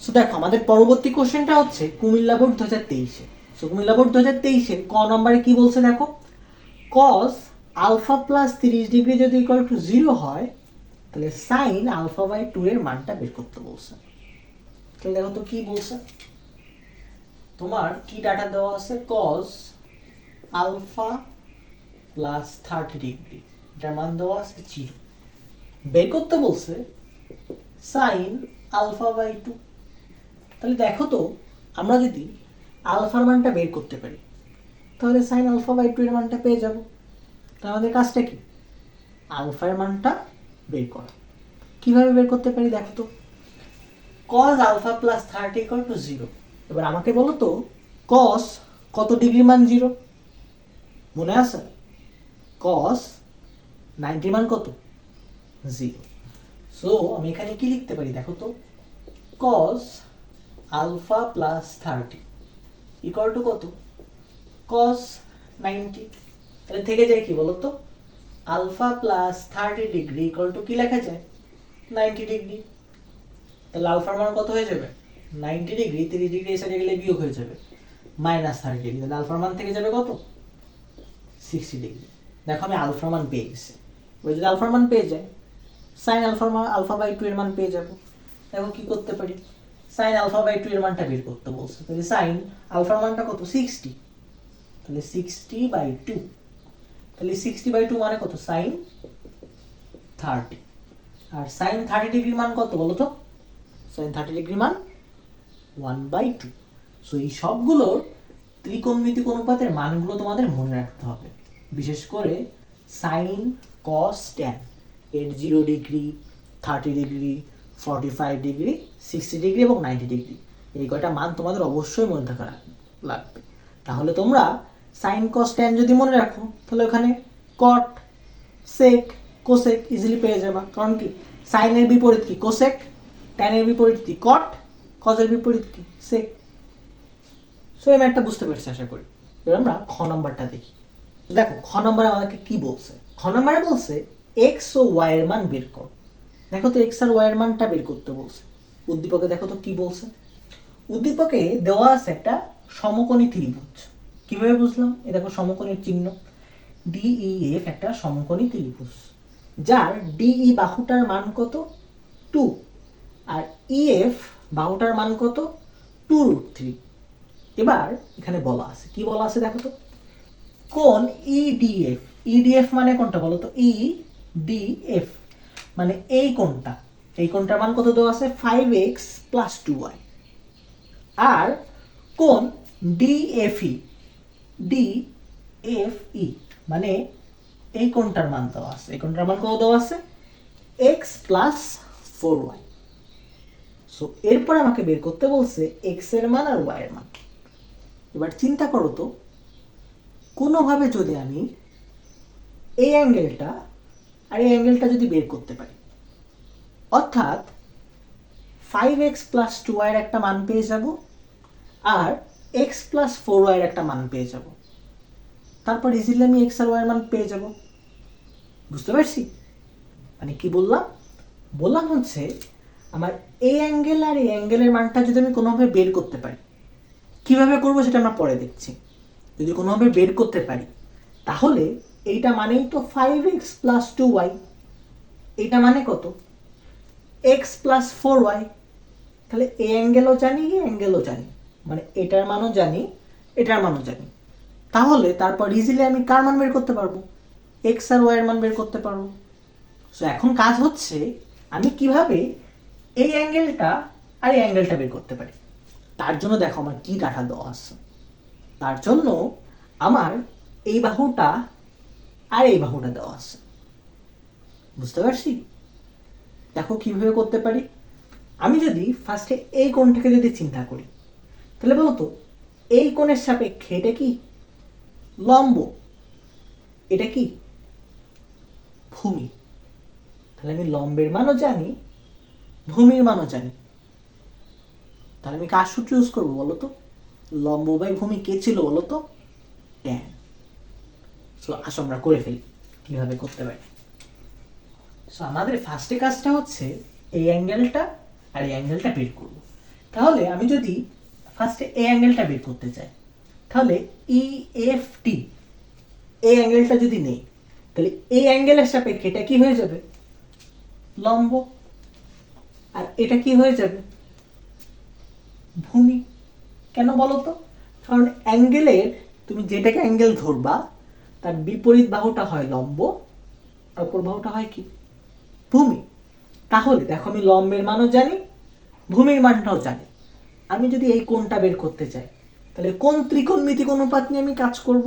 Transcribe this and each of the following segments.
So দেখো আমাদের পরবর্তী কোশ্চেনটা হচ্ছে কুমিল্লা বোর্ড 2023-এ। সো কুমিল্লা বোর্ড 2023-এর ক নম্বরে কি বলছে দেখো, cos আলফা প্লাস 30 ডিগ্রি যদি ইকুয়াল টু 0 হয় তাহলে সাইন আলফা বাই 2 এর মানটা বের করতে বলছে। তাহলে দেখো তো কি বলছে, তোমার কি ডাটা দেওয়া আছে, cos আলফা প্লাস 30 ডিগ্রি এটার মান দেওয়া আছে 0, বের করতে বলছে সাইন আলফা বাই 2। তাহলে দেখো তো আমরা যদি আলফার মানটা বের করতে পারি তাহলে সাইন আলফা বাই 2 এর মানটা পেয়ে যাব। তাহলে আমাদের কাজটা কি, আলফার মানটা বের করা। কিভাবে বের করতে পারি দেখো তো, cos alpha plus 30 equal to 0। এবার আমাকে বলো তো cos কত ডিগ্রি মান 0, মনে আছে? cos 90 মান কত, 0। সো আমি এখানে কি লিখতে পারি দেখো তো, cos alpha plus 30 equal to কত, cos 90। তাহলে থেকে যায় কি বলতো, alpha plus 30 degree equal to কি লেখা যায়, 90 ডিগ্রি। তাহলে আলফার মান কত হয়ে যাবে, 90 ডিগ্রি, 30 ডিগ্রি এই সাইডে গেলে বিয়োগ হয়ে যাবে মাইনাস 30 ডিগ্রি। তাহলে আলফার মান থেকে যাবে কত, 60 ডিগ্রি। দেখো আমি আলফার মান পেয়ে গেছি। এবার যদি আলফার মান পেয়ে যায়, সাইন আলফার মান আলফা বাই 2 এর মান পেয়ে যাব। দেখো কি করতে পারি, সাইন আলফা বাই 2 এর মানটা বের করতে বলছে। তাহলে সাইন আলফার মানটা কত, 60। তাহলে 60 বাই 2, তাহলে 60 বাই 2 মানে কত, সাইন 30। আর সাইন 30 ডিগ্রি মান কত বলো তো, সাইন 30 ডিগ্রি মান 1/2। সো এই সবগুলোর ত্রিকোণমিতিক অনুপাতের মানগুলো তোমাদের মনে রাখতে হবে, বিশেষ করে সাইন কস ট্যান এর 0 ডিগ্রি, 30 ডিগ্রি, 45 ডিগ্রি, 60 ডিগ্রি এবং 90 ডিগ্রি, এই কয়টা মান তোমাদের অবশ্যই মনে থাকা লাগবে। তাহলে তোমরা সাইন কস ট্যান যদি মনে রাখো তাহলে ওখানে কট, সেক, কোসেক ইজিলি পেয়ে যাবা। কারণ কি, সাইনের বিপরীত কি কোসেক, ট্যানের বিপরীত কি কট, কজের বিপরীত কি সেক। সো এই ম্যাথটা বুঝতে পেরেছি আশা করি। এবার আমরা খ নাম্বারটা দেখি। দেখো খ নম্বরে আমাদেরকে কি বলছে, খ নম্বরে বলছে এক্স ও ওয়াই এর মান বের কর। দেখো তো এক্স আর ওয়াই এর মানটা বের করতে বলছে। উদ্দীপকে দেখো তো কি বলছে, উদ্দীপকে দেওয়া আছে একটা সমকোণী ত্রিভুজ। কিভাবে বুঝলাম, এই দেখো সমকোণীর চিহ্ন, ডিইএফ একটা সমকোণী ত্রিভুজ যার ডিই বাহুটার মান কত, 2, আর ইএফ বাহুটার মান কত, 2√3। এবার এখানে বলা আছে, কি বলা আছে দেখো তো, কোণ ইডিএফ, ইডিএফ মানে কোনটা বলো তো, ইডিএফ মানে এই কোণটা, এই কোণটার মান কত দেওয়া আছে, 5x প্লাস 2y। আর কোণ ডিএফই, ডিএফই মানে এই কোণটার মান দেওয়া আছে, এই কোণটার মান কত দেওয়া আছে, x প্লাস 4y। সো এরপর আমাকে বের করতে বলছে x এর মান আর y এর মান। এবার চিন্তা করো তো, কোনোভাবে যদি আমি এই অ্যাঙ্গেলটা আর এই অ্যাঙ্গেলটা যদি বের করতে পারি, অর্থাৎ 5x প্লাস 2y এর একটা মান পেয়ে যাব আর x প্লাস 4y এর একটা মান পেয়ে যাব, তারপর ইজিলি আমি x আর y এর মান পেয়ে যাব। বুঝতে পারছি মানে কি বললাম, বললাম হচ্ছে আমার এই অ্যাঙ্গেল আর এই অ্যাঙ্গেলের মানটা যদি আমি কোনোভাবে বের করতে পারি, কিভাবে করবো সেটা আমরা পরে দেখছি। যদি কোনোভাবে বের করতে পারি তাহলে এইটা মানেই তো 5x প্লাস 2y, এইটা মানে কত, x প্লাস 4y। তাহলে এই অ্যাঙ্গেলও জানি, এই অ্যাঙ্গেলও জানি, মানে এটার মানও জানি, এটার মানও জানি। তাহলে তারপর ইজিলি আমি কার মান বের করতে পারবো, x আর y এর মান বের করতে পারবো। সো এখন কাজ হচ্ছে আমি কিভাবে এই অ্যাঙ্গেলটা আর এই অ্যাঙ্গেলটা বের করতে পারি। তার জন্য দেখো আমার কি ডাটা দেওয়া আছে, তার জন্য আমার এই বাহুটা আর এই বাহুটা দেওয়া আছে। বুঝতে পারছি, দেখো কিভাবে করতে পারি। আমি যদি ফার্স্টে এই কোণটাকে যদি চিন্তা করি তাহলে বলতো এই কোণের সাপেক্ষে এটা কি লম্ব, এটা কি ভূমি। তাহলে আমি লম্বের মানও জানি, ভূমির মানও জানি। তাহলে আমি কার সূত্র ইউজ করবো বলতো, লম্ব বাই ভূমি কে ছিল বলতো, ট্যান। সো আসো আমরা করে ফেলি কিভাবে করতে পারি। সো আমাদের ফার্স্টে কাজটা হচ্ছে এই অ্যাঙ্গেলটা আর এই অ্যাঙ্গেলটা বের করব। তাহলে আমি যদি ফার্স্টে এই অ্যাঙ্গেলটা বের করতে চাই, তাহলে ইএফটি এই অ্যাঙ্গেলটা যদি নেই, তাহলে এই অ্যাঙ্গেলের সাপেক্ষে এটা কি হয়ে যাবে? লম্ব। আর এটা কি হয়ে যাবে? ভূমি। কেন বলো তো? কারণ অ্যাঙ্গেলের তুমি যেটাকে অ্যাঙ্গেল ধরবা তার বিপরীত বাহুটা হয় লম্ব, আর অপর বাহুটা হয় কি? ভূমি। তাহলে দেখো আমি লম্বের মানও জানি, ভূমির মানটাও জানি। আমি যদি এই কোণটা বের করতে চাই, তাহলে কোন ত্রিকোণমিতিক অনুপাত নিয়ে আমি কাজ করব?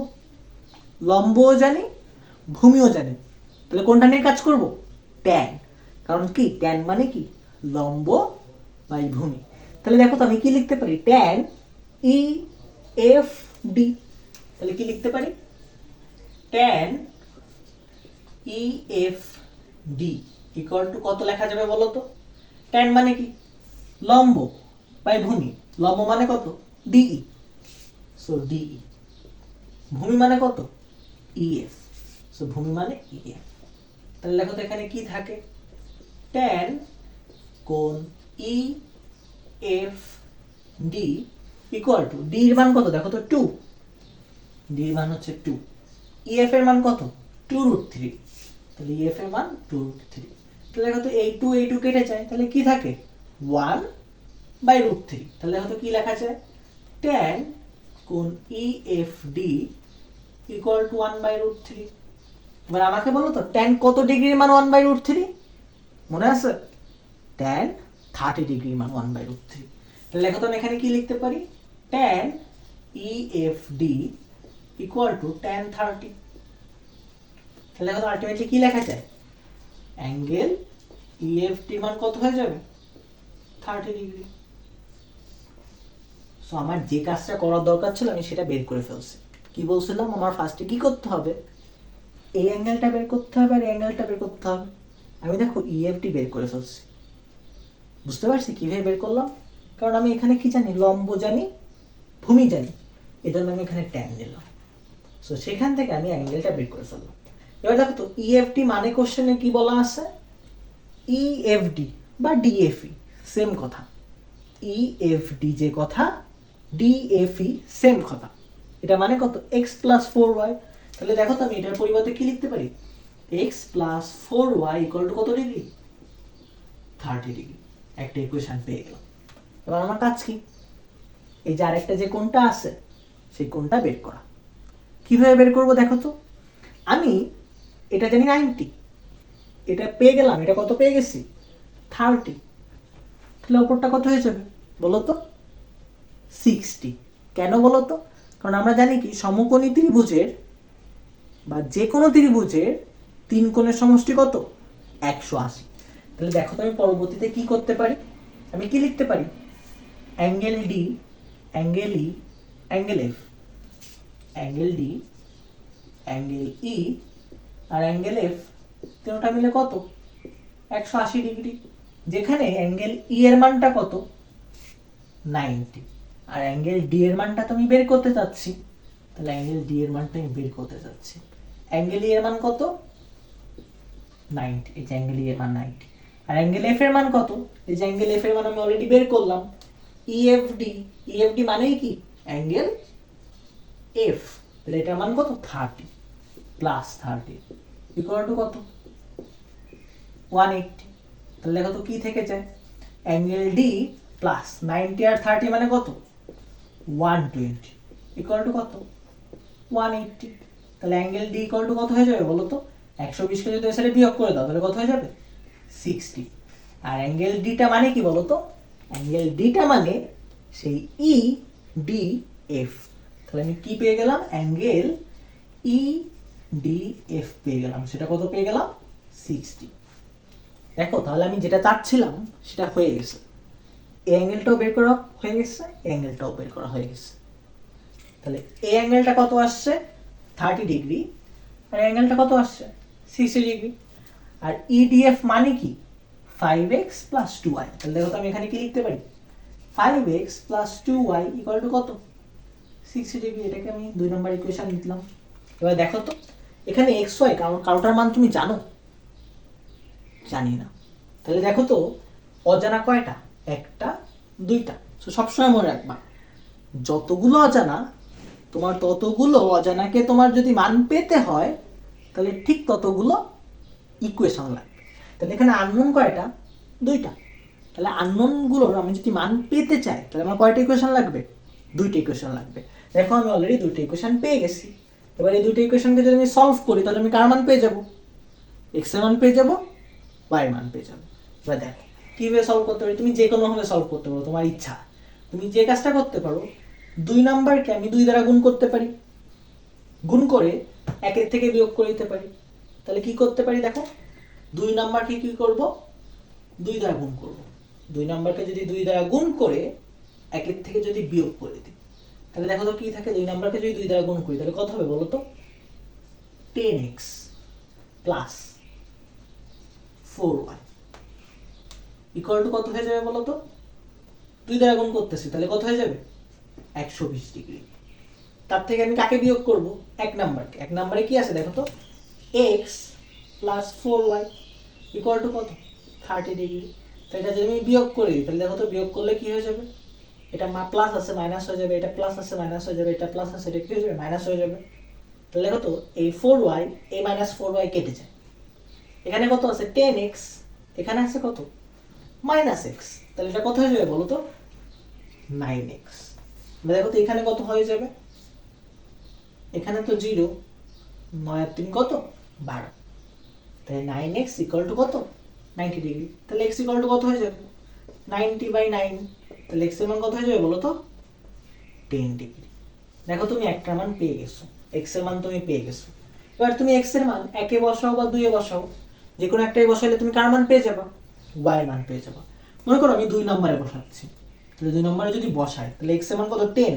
লম্বও জানি, ভূমিও জানি, তাহলে কোনটা নিয়ে কাজ করব? ট্যান। কারণ কি? ট্যান মানে কি? লম্ব বাই ভূমি। তাহলে দেখো তো আমি কি লিখতে পারি? Tan E F D. তাহলে কি লিখতে পারি? Tan E F D equal to কত লেখা যাবে বলো তো? ট্যান মানে কি? লম্ব বাই ভূমি। লম্ব মানে কত? ডিই। So D E. ভূমি মানে কত? ইএফ। সো ভূমি মানে ইএফ। তাহলে দেখো তো এখানে কি থাকে? ট্যান কোণ E F D equal to, D এর মান কত দেখো তো? 2। ডি এর মান হচ্ছে 2। ইএফ এর মান কত? 2√3। তাহলে ইএফ এর মান 2√3। তাহলে দেখো তো এই 2 কেটে যায়, তাহলে কি থাকে? 1/√3। তাহলে দেখো তো কি লেখা যায়? ট্যান কোণ EFD ইকুয়াল টু 1/√3। এবার আমাকে বলো তো ট্যান কত ডিগ্রির মান 1/√3? মনে আছে? ট্যান 30 ডিগ্রির মান 1/√3। তাহলে দেখো তো আমি এখানে কি লিখতে পারি? Tan EFD equal to tan 30। তাহলে দেখো তো আলটিমেটলি কি লেখা যায়? অ্যাঙ্গেল EFD মান কত হয়ে যাবে? 30 ডিগ্রি। সো আমার যে কাজটা করার দরকার ছিল আমি সেটা বের করে ফেলছি। কি বলছিলাম? আমার ফার্স্টে কি করতে হবে? এই অ্যাঙ্গেলটা বের করতে হবে আর এই অ্যাঙ্গেলটা বের করতে হবে। আমি দেখো ইএফটি বের করে ফেলছি। বুঝতে পারছি কিভাবে বের করলাম? কারণ আমি এখানে কি জানি? লম্ব জানি, ভূমি জানি, এজন্য আমি এখানে ট্যান নিলাম। সো সেখান থেকে আমি অ্যাঙ্গেলটা বের করে ফেললাম। এবার দেখো তো ইএফটি মানে কোশ্চেনে কি বলা আছে? ইএফডি বা ডিএফই সেম কথা। ইএফডি যে কথা, ডিএফই সেম কথা। এটা মানে কত? x+4y। তাহলে দেখো তো আমি এটার পরিবর্তে কি লিখতে পারি? x+4y ইকুয়াল টু কত ডিগ্রি? 30 ডিগ্রি। একটা ইকুয়েশন পেয়ে গেলাম। এবার আমার কাজ কি? এই যে আরেকটা যে কোণটা আছে সেই কোণটা বের করা। কিভাবে বের করব দেখো তো? আমি এটা জানি 90, এটা পেয়ে গেলাম। এটা কত পেয়ে গেছি? 30। তাহলে অপরটা কত হয়ে যাবে বলো তো? 60। কেন বলো তো? কারণ আমরা জানি কি সমকোণী ত্রিভুজের বা যে কোনো ত্রিভুজের তিন কোণের সমষ্টি কত? 180। তাহলে দেখো তো আমি পরবর্তীতে কি করতে পারি? আমি কি লিখতে পারি? Angle D, angle E, angle F, angle D, angle E আর অ্যাঙ্গেল এফ তিনটা মিলে কত? 180 ডিগ্রি। যেখানে অ্যাঙ্গেল ই এর মানটা কত? 90। আর অ্যাঙ্গেল ডি এর মানটা তো আমি বের করতে চাচ্ছি। তাহলে অ্যাঙ্গেল ডি এর মানটা আমি বের করতে চাচ্ছি। অ্যাঙ্গেল ই এর মান কত? 90। এই যে অ্যাঙ্গেল ই এর মান 90। আর অ্যাঙ্গেল এফ এর মান কত? এই যে অ্যাঙ্গেল এফ এর মান আমি অলরেডি বের করলাম। ইএফডি, ইএফডি মানেই কি? Angle F. তাহলে এটার মান কত? 30 প্লাস 30 ইকুয়াল টু কত? 180। তাহলে দেখো তো কি থেকে যায়? অ্যাঙ্গেল ডি প্লাস 90 আর 30 মানে কত? 120 ইকুয়াল টু কত? 180। তাহলে অ্যাঙ্গেল ডি ইকুয়াল টু কত হয়ে যাবে বলো তো? 120 কে যদি এর সাথে বিয়োগ করে দাও তাহলে কত হয়ে যাবে? 60। আর অ্যাঙ্গেল ডিটা মানে কি বলো তো? অ্যাঙ্গেল ডিটা মানে সেই ই ডি এফ। তাহলে আমি কি পেয়ে গেলাম? অ্যাঙ্গেল ই ডি এফ পেয়ে গেলাম। সেটা কত পেয়ে গেলাম? 60। দেখো তাহলে আমি যেটা চাচ্ছিলাম সেটা হয়ে গেছে। এই অ্যাঙ্গেলটাও বের করা হয়ে গেছে, এই অ্যাঙ্গেলটাও বের করা হয়ে গেছে। তাহলে এই অ্যাঙ্গেলটা কত আসছে? 30 ডিগ্রি। আর অ্যাঙ্গেলটা কত আসছে? 60 ডিগ্রি। আর ইডিএফ মানে কি? 5x plus 2y। তাহলে দেখো তো আমি এখানে কি লিখতে পারি? 5x plus 2y equal to কত? 60 ডিগ্রি। এটাকে আমি 2 নম্বর ইকুয়েশন লিখলাম। এবার দেখো তো এখানে xy কারোটার মান তুমি জানো? জানি না। তাহলে দেখো তো অজানা কয়টা? একটা, দুইটা। সো সবসময় মনে রাখবা যতগুলো অজানা, তোমার ততগুলো অজানাকে তোমার যদি মান পেতে হয় তাহলে ঠিক ততগুলো ইকুয়েশন লাগবে। তাহলে এখানে আননোন কয়টা? দুইটা। তাহলে আননোনগুলোর আমি যদি মান পেতে চাই তাহলে আমার কয়টা ইকুয়েশন লাগবে? দুইটা ইকুয়েশন লাগবে। দেখো আমি অলরেডি দুইটা ইকুয়েশন পেয়ে গেছি। এবার এই দুইটা ইকুয়েশনকে যদি আমি সলভ করি তাহলে আমি কার মান পেয়ে যাব? এক্স এর মান পেয়ে যাব, ওয়াই এর মান পেয়ে যাব। এবার দেখো কীভাবে সলভ করতে পারি, তুমি যে কোনোভাবে সলভ করতে পারো, তোমার ইচ্ছা। তুমি যে কাজটা করতে পারো, 2 নাম্বারকে আমি 2 দ্বারা গুণ করতে পারি, গুণ করে 1 থেকে বিয়োগ করে দিতে পারি। তাহলে কি করতে পারি দেখো, 2 নাম্বারকে কি করব? 2 দ্বারা গুণ করব। 2 নাম্বারকে যদি 2 দ্বারা গুণ করে 1 থেকে যদি বিয়োগ করে দিই তাহলে দেখো তো কি থাকে, 2 নাম্বারকে যদি 2 দ্বারা গুণ করি তাহলে কত হবে বলো তো? 10x plus 4y equal to কত হয়ে যাবে বলো তো? 2 দ্বারা গুণ করতেছি তাহলে কত হয়ে যাবে? 120 ডিগ্রি। তার থেকে আমি কাকে বিয়োগ করব? 1 নাম্বারকে। 1 নাম্বারে কি আছে দেখো তো? x plus 4y equal to কত? 30 ডিগ্রি। তো এটা যদি আমি বিয়োগ করি তাহলে দেখো তো বিয়োগ করলে কি হয়ে যাবে? এটা প্লাস আছে মাইনাস হয়ে যাবে, এটা প্লাস আছে মাইনাস হয়ে যাবে, এটা প্লাস আছে এটা কি হয়ে যাবে? মাইনাস হয়ে যাবে। তাহলে দেখো তো এই 4y এই মাইনাস 4y কেটে যায়। এখানে কত আছে? 10x, এখানে আছে কত? Minus x। তাহলে এটা কত হয়ে যাবে বলো তো? 9x। দেখো তো এখানে কত হয়ে যাবে? এখানে তো 0, 9 আর 3 কত? 12। তাহলে 9x ইকুয়াল টু কত? 90 ডিগ্রি। তাহলে x ইকুয়াল টু কত হয়ে যাবে? 90/9। তাহলে x এর মান কত হয়ে যাবে বলো তো? 10 ডিগ্রি। দেখো তুমি একটার মান পেয়ে গেছো, x এর মান তুমি পেয়ে গেছো। এবার তুমি x এর মান 1 এ বসাও বা 2 এ বসাও, যে কোনো একটাই বসাইলে তুমি কার মান পেয়ে যাবা? y এর মান পেয়ে যাবা। মনে করো আমি 2 নম্বরে বসাচ্ছি, তাহলে 2 নম্বরে যদি বসাই তাহলে x এর মান কত? 10।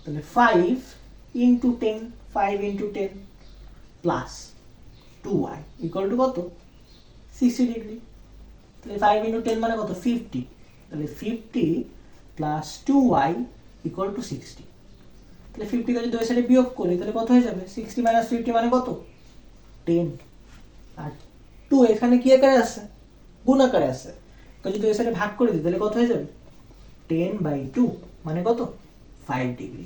তাহলে 5 into 10, 5 into 10 plus 2y equal to কত? 60 ডিগ্রি। তাহলে 5 ইন্টু 10 মানে কত? 50। তাহলে 50 প্লাস 2y ইকুয়াল টু 60। তাহলে 50 কে যদি ওই সাইডে বিয়োগ করি তাহলে কত হয়ে যাবে? 60 মাইনাস 50 মানে কত? 10। আর 2 এখানে কি আকারে আছে? গুণ আকারে আছে। তো যদি ওই সাইডে ভাগ করে দিই তাহলে কত হয়ে যাবে? 10/2 মানে কত? 5 ডিগ্রি।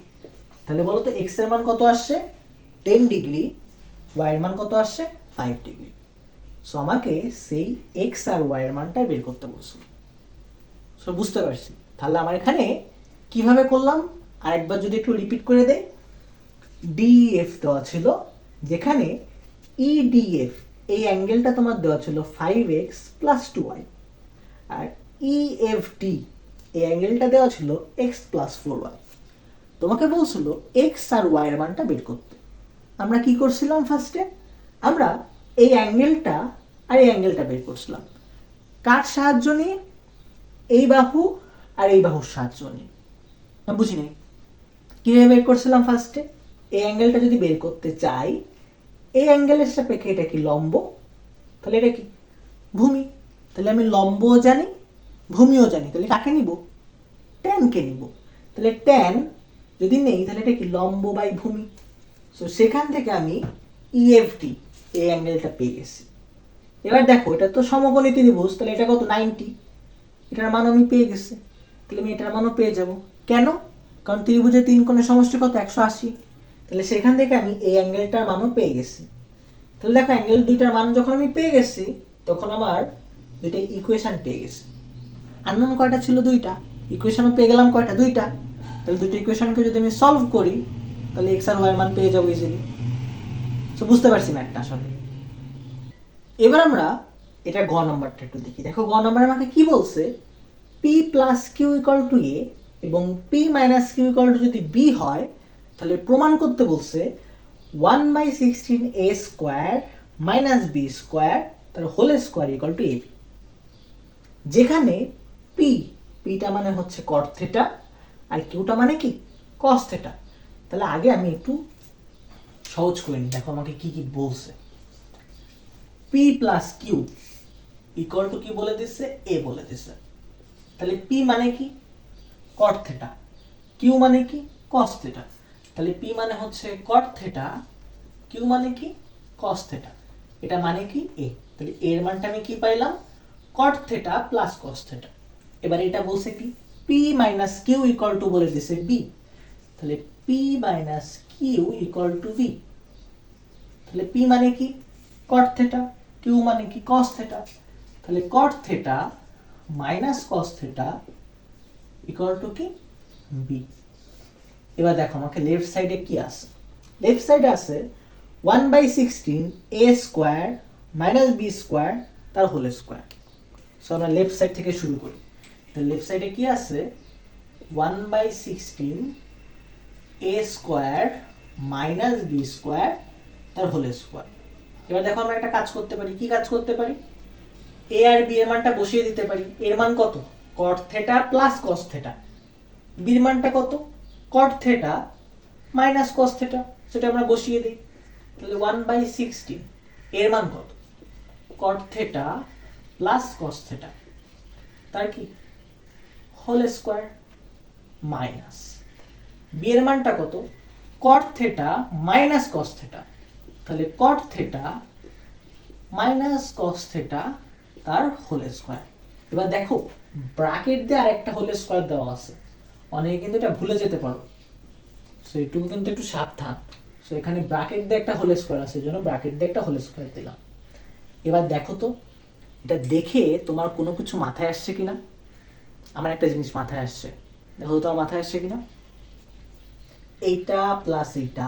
তাহলে বলো তো x এর মান কত আসছে? 10 ডিগ্রি। y এর মান কত আসছে? 5 ডিগ্রি। সো আমাকে সেই x আর y এর মানটা বের করতে বলছিল। সো বুঝতে পারছি। তাহলে আমার এখানে কিভাবে করলাম আরেকবার যদি একটু রিপিট করে দেই। DEF দেওয়া ছিল, যেখানে EDF এই অ্যাঙ্গেলটা তোমার দেওয়া ছিল 5x প্লাস 2y, আর EFD এই অ্যাঙ্গেলটা দেওয়া ছিল x প্লাস 4y। তোমাকে বলছিল x আর y এর মানটা বের করতে। আমরা কি করছিলাম ফার্স্টে? আমরা এই অ্যাঙ্গেলটা আর এই অ্যাঙ্গেলটা বের করছিলাম। কার সাহায্য নিয়ে? এই বাহু আর এই বাহুর সাহায্য নিয়ে। বুঝি নাই কিভাবে বের করছিলাম ফার্স্টে? এই অ্যাঙ্গেলটা যদি বের করতে চাই, এই অ্যাঙ্গেলের সাপেক্ষে এটা কি? লম্ব। তাহলে এটা কি? ভূমি। তাহলে আমি লম্বও জানি ভূমিও জানি, তাহলে কাকে নিব? ট্যানকে নিব। তাহলে ট্যান যদি নেই তাহলে এটা কি? লম্ব বাই ভূমি। সো সেখান থেকে আমি EFD এই অ্যাঙ্গেলটা পেয়ে গেছি। এবার দেখো এটা তো সমকোণী ত্রিভুজ, তাহলে এটা কত? 90। এটার মান আমি পেয়ে গেছি, তাহলে আমি এটার মানও পেয়ে যাব। কেন? কারণ ত্রিভুজের 3 কোণের সমষ্টি কত? 180। তাহলে সেখান থেকে আমি এই অ্যাঙ্গেলটার মানও পেয়ে গেছি। তাহলে দেখো অ্যাঙ্গেল দুইটার মান যখন আমি পেয়ে গেছি তখন আমার দুইটা ইকুয়েশন পেয়ে গেছি। আননোন কয়টা ছিল? দুইটা। ইকুয়েশনও পেয়ে গেলাম কয়টা? দুইটা। তাহলে দুটো ইকুয়েশনকে যদি আমি সলভ করি তাহলে x আর y এর মান পেয়ে যাবো ইজিলি। সো বুঝতে পারছি ম্যাথটা আসলে। এবার আমরা এটা গ নাম্বারটা একটু দেখি। দেখো গ নাম্বারে আমাকে কি বলছে? p plus Q equal to a এবং p minus Q equal to যদি b হয় তাহলে প্রমাণ করতে বলছে 1/16a square minus b square তার whole square equal to ab, যেখানে পিটা মানে হচ্ছে কট থেটা আর কিউটা মানে কি? কস থেটা। তাহলে আগে আমি একটু সহজ করে নিই। দেখো আমাকে কি কি বলছে। P plus Q equal to কি বলে দিচ্ছে? এ বলে দিচ্ছে। তাহলে পি মানে কি? কট থেটা। কিউ মানে কি? কস থেটা। তাহলে পি মানে হচ্ছে কট থেটা, কিউ মানে কি? Cos theta. এটা মানে কি? এ। তাহলে এর মানটা আমি কি পাইলাম? Cot theta plus cos theta. এবার এটা বলছে কি? P minus Q equal to বলে দিছে বি, তাহলে P minus Q equal to B. তাহলে পি মানে কি কট থেটা, কিউ মানে কি কস থেটা, তাহলে cot theta minus cos theta equal to কি বি। এবার দেখো আমাকে লেফট সাইডে কি আছে, লেফট সাইডে আছে 1/16 a square minus B square তার হোল স্কোয়ার। সো আমরা লেফট সাইড থেকে শুরু করি। তাহলে লেফট সাইডে কি আছে 1/16 a square minus B square তার হোল স্কোয়ার। এবার দেখো আমরা একটা কাজ করতে পারি, কি কাজ করতে পারি, এ আর বি এর মানটা বসিয়ে দিতে পারি। এর মান কত cot theta plus cos theta, বির মানটা কত cot theta minus cos theta, সেটা আমরা বসিয়ে দিই। তাহলে 1/16 এর মান কত cot theta plus cos theta তার কি হোল স্কোয়ার মাইনাস বি এর মানটা কত cot theta minus cos theta, তাহলে cot theta minus cos theta তার হোল স্কোয়ার। এবার দেখো ব্র্যাকেট দিয়ে আরেকটা হোল স্কোয়ার দেওয়া আছে, অনেকে কিন্তু এটা ভুলে যেতে পারো, সো এইটুকু কিন্তু একটু সাবধান। সো এখানে ব্র্যাকেট দিয়ে একটা হোল স্কোয়ার আছে, জন্য ব্র্যাকেট দিয়ে একটা হোল স্কোয়ার দিলাম। এবার দেখো তো এটা দেখে তোমার কোনো কিছু মাথায় আসছে কিনা। আমার একটা জিনিস মাথায় আসছে, দেখো তো তোমার মাথায় আসছে কিনা। এইটা প্লাস এইটা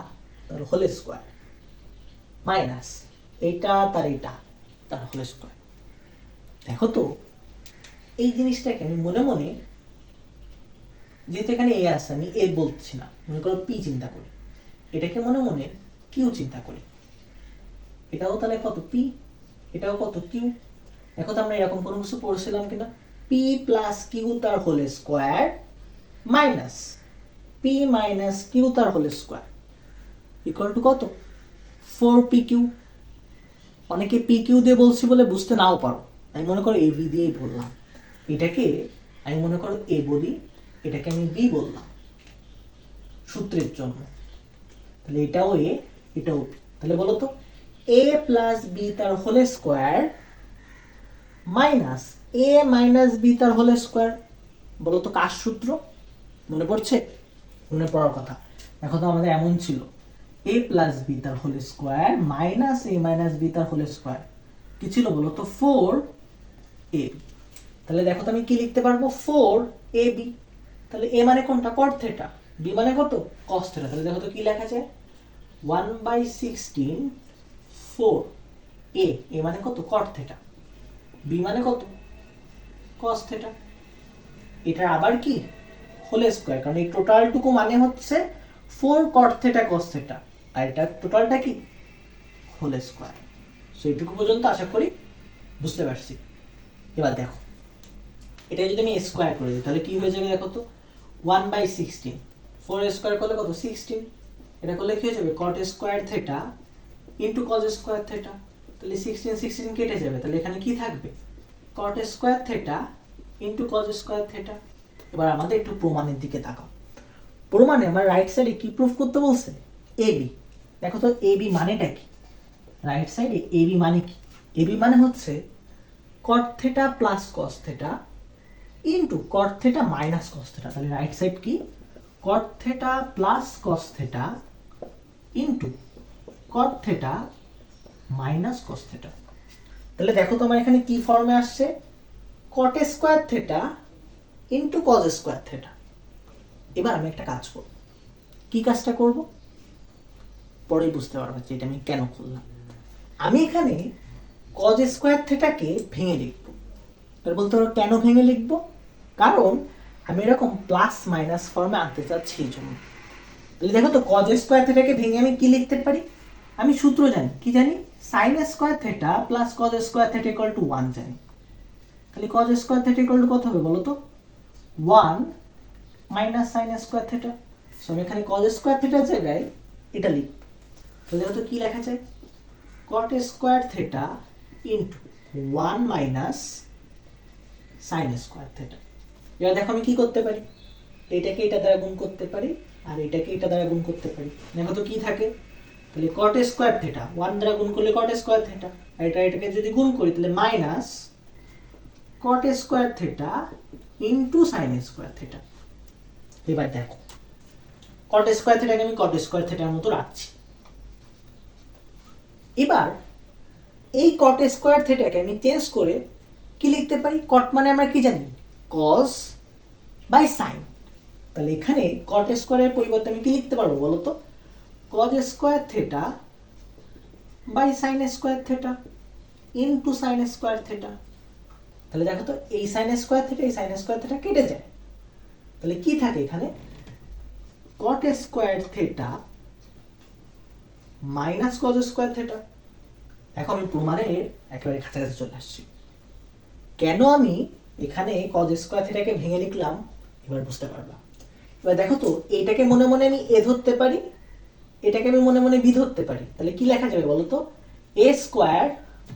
তার হোল স্কোয়ার মাইনাস এইটা তার এইটা তার হোল স্কোয়ার। দেখো তো এই জিনিসটাকে আমি মনে মনে, যেহেতু এখানে এ আছে আমি এ বলছি না, মনে করো পি চিন্তা করি, এটাকে মনে মনে কিউ চিন্তা করি। এটাও তাহলে কত পি, এটাও কত কিউ। দেখো তো আমরা এরকম কোনো কিছু পড়ছিলাম কিনা, পি প্লাস কিউ তার whole square minus P minus Q তার হোল স্কোয়ার ইকুয়াল টু কত 4pq। অনেকে পি কিউ দিয়ে বলছি বলে বুঝতে নাও পারো, আমি মনে করো এ বি দিয়েই বললাম। এটাকে আমি মনে করো এ বলি, এটাকে আমি বি বললাম সূত্রের জন্য। তাহলে এটাও এ এটাও বি, তাহলে বলো তো এ প্লাস বি তার হোল স্কোয়ার মাইনাস এ মাইনাস বি তার হোল স্কোয়ার। বলো তো কার সূত্র মনে পড়ছে? মনে পড়ার কথা। দেখো তো আমাদের এমন ছিল এ প্লাস বি তার হোল স্কোয়ার মাইনাস এ মাইনাস বি তার হোল স্কোয়ার, কি ছিল বলো তো 4a। তাহলে দেখো তো আমি কি লিখতে পারবো 4ab। তাহলে এ মানে কোনটা কট থেটা, বি মানে কত কস থেটা। তাহলে দেখো তো কি লেখা যায় 1/16 4a, এ মানে কত কট থেটা, বি মানে কত কস থেটা। এটা আবার কি হোল স্কোয়ার, কারণ এই টোটালটুকু মানে হচ্ছে 4 কট থেটা কস থেটা, আর এটা টোটালটা কি হোল স্কোয়ার। সো এইটুকু পর্যন্ত আশা করি বুঝতে পারছি। এবার দেখো এটা যদি আমি স্কোয়ার করে দিই তাহলে কি হয়ে যাবে দেখো তো 1/16 4 স্কোয়ার করলে কত 16, এটা করলে কি হয়ে যাবে cot square theta into cos square theta. তাহলে 16 কেটে যাবে, তাহলে এখানে কি থাকবে cot square theta into cos square theta. এবার আমাদের একটু প্রমাণের দিকে তাকাও। প্রমাণে আমার রাইট সাইডে কি প্রুফ করতে বলছে এবি। দেখো তো এবি মানেটা কি, রাইট সাইডে এবি মানে কি, এবি মানে হচ্ছে কট theta plus cos theta into cot theta minus cos theta. তাহলে রাইট সাইড কি কট theta plus cos theta into cot theta minus cos theta. তাহলে দেখো তো আমার এখানে কি ফর্মে আসছে cot square theta into cos square theta. এবার আমি একটা কাজ করব, কি কাজটা করব পরেই বুঝতে পারবো যে এটা আমি কেন করলাম। আমি এখানে কজ স্কোয়ার থেটাকে ভেঙে লিখব। এবার বলতে পারো কেন ভেঙে লিখব, কারণ আমি এরকম প্লাস মাইনাস ফর্মে আনতে চাচ্ছি এই জন্য। তাহলে দেখো তো কজ স্কোয়ার থেটাকে ভেঙে আমি কি লিখতে পারি, আমি সূত্র জানি, কি জানি sine square theta plus cos square theta equal to 1 জানি। তাহলে cos square theta equal to কত হবে বলো তো 1 minus sine square theta. So আমি এখানে কজ স্কোয়ার থেটার জায়গায় এটা লিখব। তাহলে দেখো তো কি লেখা যায় cot square theta into 1 minus sine square theta. এবার দেখো আমি কি করতে পারি, এটাকে এটা দ্বারা গুণ করতে পারি আর এটাকে এটা দ্বারা গুণ করতে পারি। দেখো তো কি থাকে তাহলে কট স্কোয়ার থেটা 1 দ্বারা গুণ করলে কট স্কোয়ার থেটা, আর এটাকে যদি গুণ করি তাহলে minus cot square theta into sine square theta. এবার দেখো কট স্কোয়ার থিটাকে আমি কট স্কোয়ার থিটার মতো রাখছি। এবার এই কট স্কোয়ার থিটাকে আমি চেঞ্জ করে কি লিখতে পারি? কট মানে আমরা কি জানি? Cos by sine. তাহলে এখানে কট স্কোয়ারের পরিবর্তে আমি কি লিখতে পারবো বলো তো? Cos square theta by sine square theta into sine square theta. তাহলে দেখো তো এই সাইন স্কোয়ার থিটা এই সাইন স্কোয়ার থিটা কেটে যায়। তাহলে কি থাকে এখানে? Cot square theta minus cos square theta. এখন আমি প্রমাণের একেবারে কাছাকাছি চলে আসছি। কেন আমি এখানে কজ স্কোয়ার থিটাকে ভেঙে লিখলাম এবার বুঝতে পারবা। এবার দেখো তো এইটাকে মনে মনে আমি এ ধরতে পারি, এটাকে আমি মনে মনে বি ধরতে পারি। তাহলে কি লেখা যাবে বলো তো? এ স্কোয়ার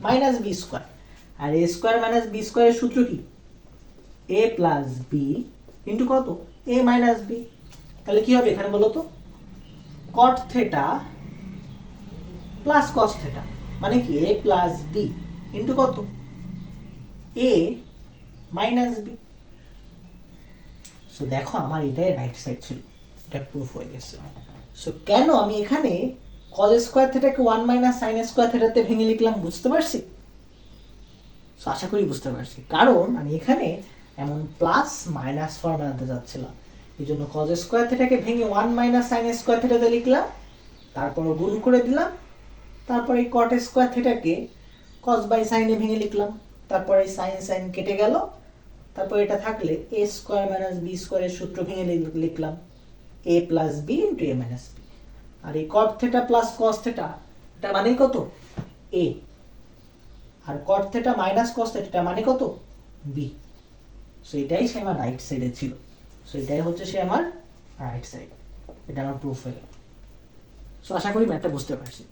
মাইনাস বি স্কোয়ার। আর এ স্কোয়ার মাইনাস বি স্কোয়ারের সূত্র কি? এ প্লাস বি ইন্টু কত? এ মাইনাস বি। তাহলে কি হবে এখানে বলো তো? কট থিটা প্লাস কস থিটা মানে কি? এ প্লাস বি ইন্টু কত? এ মাইনাস বি। সো দেখো আমার এটাই রাইট সাইড ছিল, এটা প্রুফ হয়ে গেছে। সো কেন আমি এখানে কজ স্কোয়ার থিটাকে 1 মাইনাস সাইন স্কোয়ার থিটাতে ভেঙে লিখলাম বুঝতে পারছি? সো আশা করি বুঝতে পারছি, কারণ আমি এখানে এমন প্লাস মাইনাস ফর্ম আনতে যাচ্ছিলাম। এই জন্য কজ স্কোয়ার থিটাকে ভেঙে 1 মাইনাস সাইন স্কোয়ার থিটাতে লিখলাম, তারপর গুণ করে দিলাম, তারপর এই কট স্কোয়ার থিটাকে কস বাই সাইনে ভেঙে লিখলাম, তারপর এই সাইন সাইন কেটে গেল, তারপর এটা থাকলে এ স্কোয়ার মাইনাস বি স্কোয়ারের সূত্র ভেঙে লিখলাম A plus B into A minus B. আর এই cot theta plus cos theta এটা মানে কত? এ। আর cot theta minus cos theta এটা মানে কত? বি। সো এটাই সে আমার রাইট সাইডে ছিল। সো এটাই হচ্ছে সে আমার রাইট সাইড। এটা আমার প্রুফ হয়ে গেল। সো আশা করি ম্যাথটা বুঝতে পারছি।